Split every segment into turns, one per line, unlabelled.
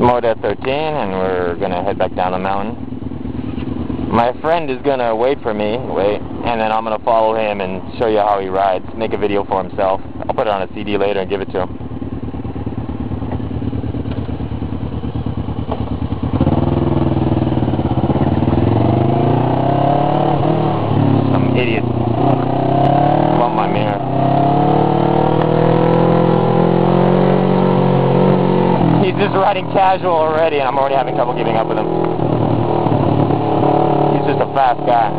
Mordeth13, and we're gonna head back down the mountain. My friend is gonna wait for me, and then I'm gonna follow him and show you how he rides, make a video for himself. I'll put it on a CD later and give it to him. Some idiot bumped my mirror. He's just riding casual already, and I'm already having trouble keeping up with him. He's just a fast guy.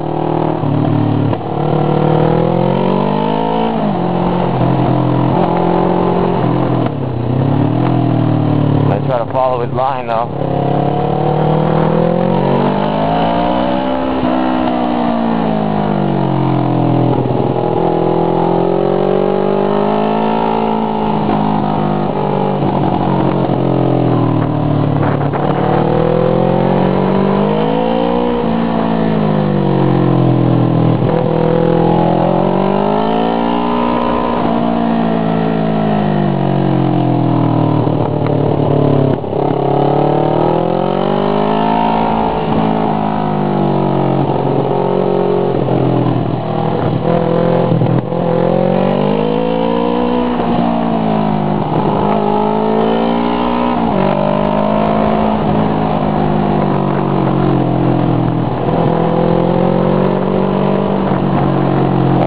I try to follow his line, though.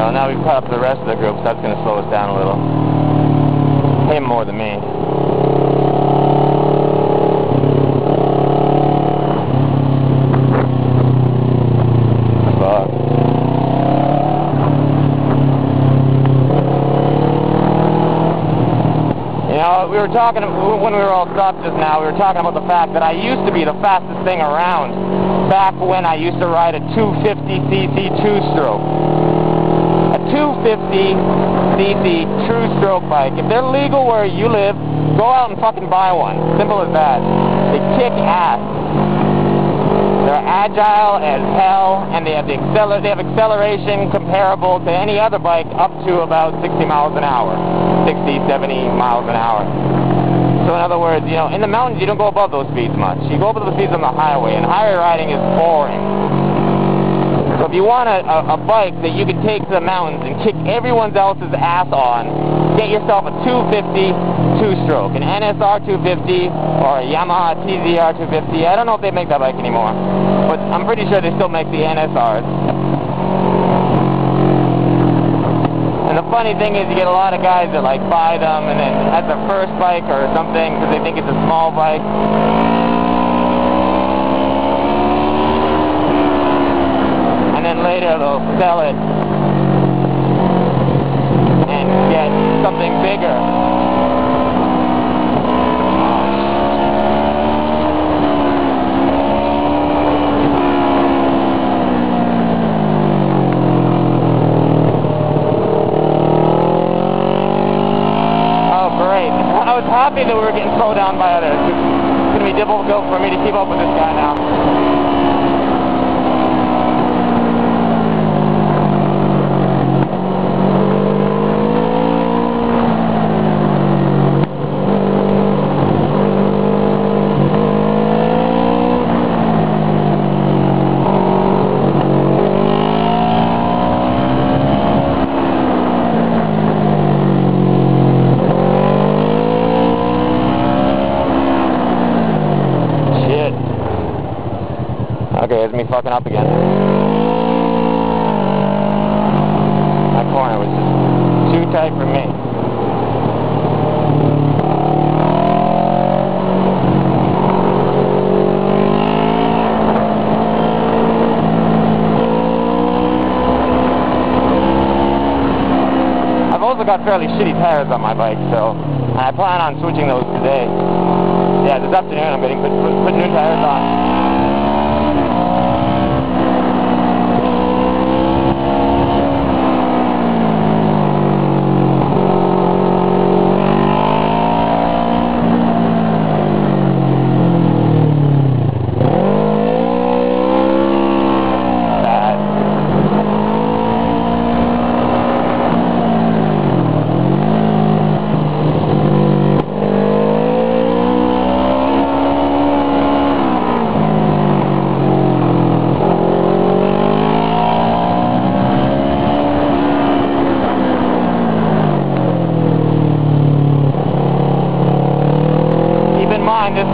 Now we've caught up to the rest of the group, so that's going to slow us down a little. Him more than me. Fuck. You know, we were talking, when we were all stopped just now, we were talking about the fact that I used to be the fastest thing around back when I used to ride a 250cc two-stroke. A 250cc true stroke bike. If they're legal where you live, go out and fucking buy one. Simple as that. They kick ass. They're agile as hell, and they have acceleration comparable to any other bike up to about 60 miles an hour. 60, 70 miles an hour. So in other words, you know, in the mountains you don't go above those speeds much. You go above the speeds on the highway, and highway riding is boring. So if you want a bike that you can take to the mountains and kick everyone else's ass on, get yourself a 250 two-stroke, an NSR 250 or a Yamaha TZR 250. I don't know if they make that bike anymore, but I'm pretty sure they still make the NSRs. And the funny thing is you get a lot of guys that like buy them and then as their first bike or something because they think it's a small bike. And later they'll sell it and get something bigger. Oh great. I was happy that we were getting slowed down by others. It's going to be difficult for me to keep up with this guy now. Okay, it's me fucking up again. That corner was just too tight for me. I've also got fairly shitty tires on my bike, so I plan on switching those today. Yeah, this afternoon I'm getting put new tires on.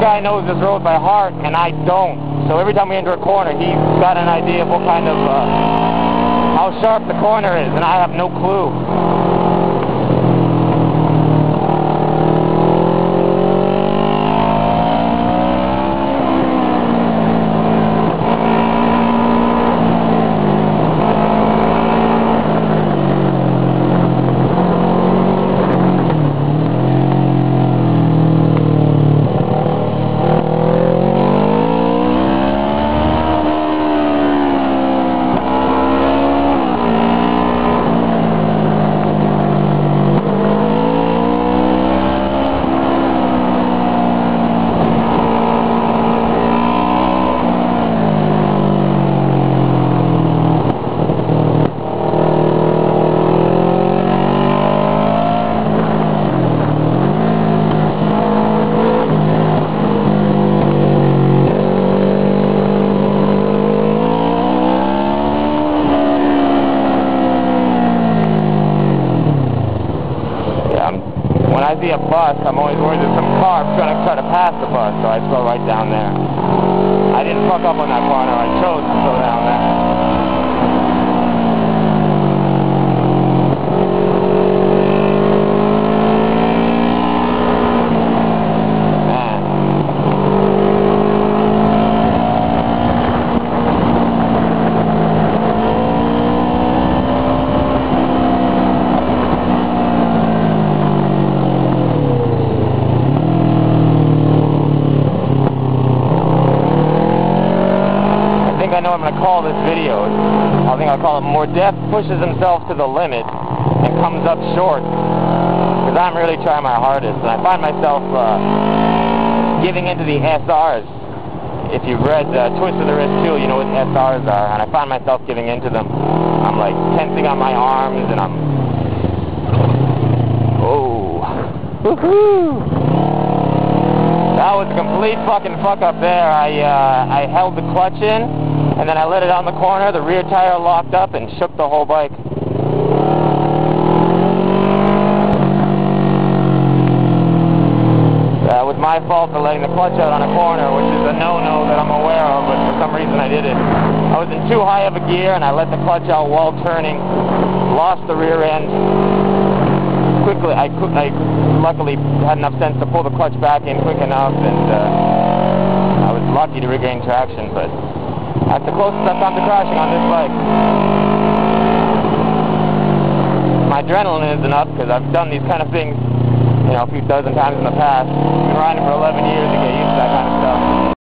guy knows this road by heart, and I don't. So every time we enter a corner, he's got an idea of what kind of, how sharp the corner is, and I have no clue. When I see a bus, I'm always worried that some car's going to try to pass the bus, so I slow right down there. I didn't fuck up on that corner. I chose to slow down there. I know what I'm going to call this video. I think I'll call it Mordeth pushes himself to the limit and comes up short. Because I'm really trying my hardest. And I find myself giving into the SRs. If you've read Twist of the Wrist 2, you know what SRs are. And I find myself giving into them. I'm like tensing on my arms and I'm... Oh. Woohoo! That was a complete fucking fuck up there. I held the clutch in. And then I let it on the corner, the rear tire locked up and shook the whole bike. That was my fault for letting the clutch out on a corner, which is a no-no that I'm aware of, but for some reason I did it. I was in too high of a gear and I let the clutch out while turning, lost the rear end. Quickly, I luckily had enough sense to pull the clutch back in quick enough, and I was lucky to regain traction, but that's the closest I've come to crashing on this bike. My adrenaline is enough because I've done these kind of things, you know, a few dozen times in the past. I've been riding for 11 years to get used to that kind of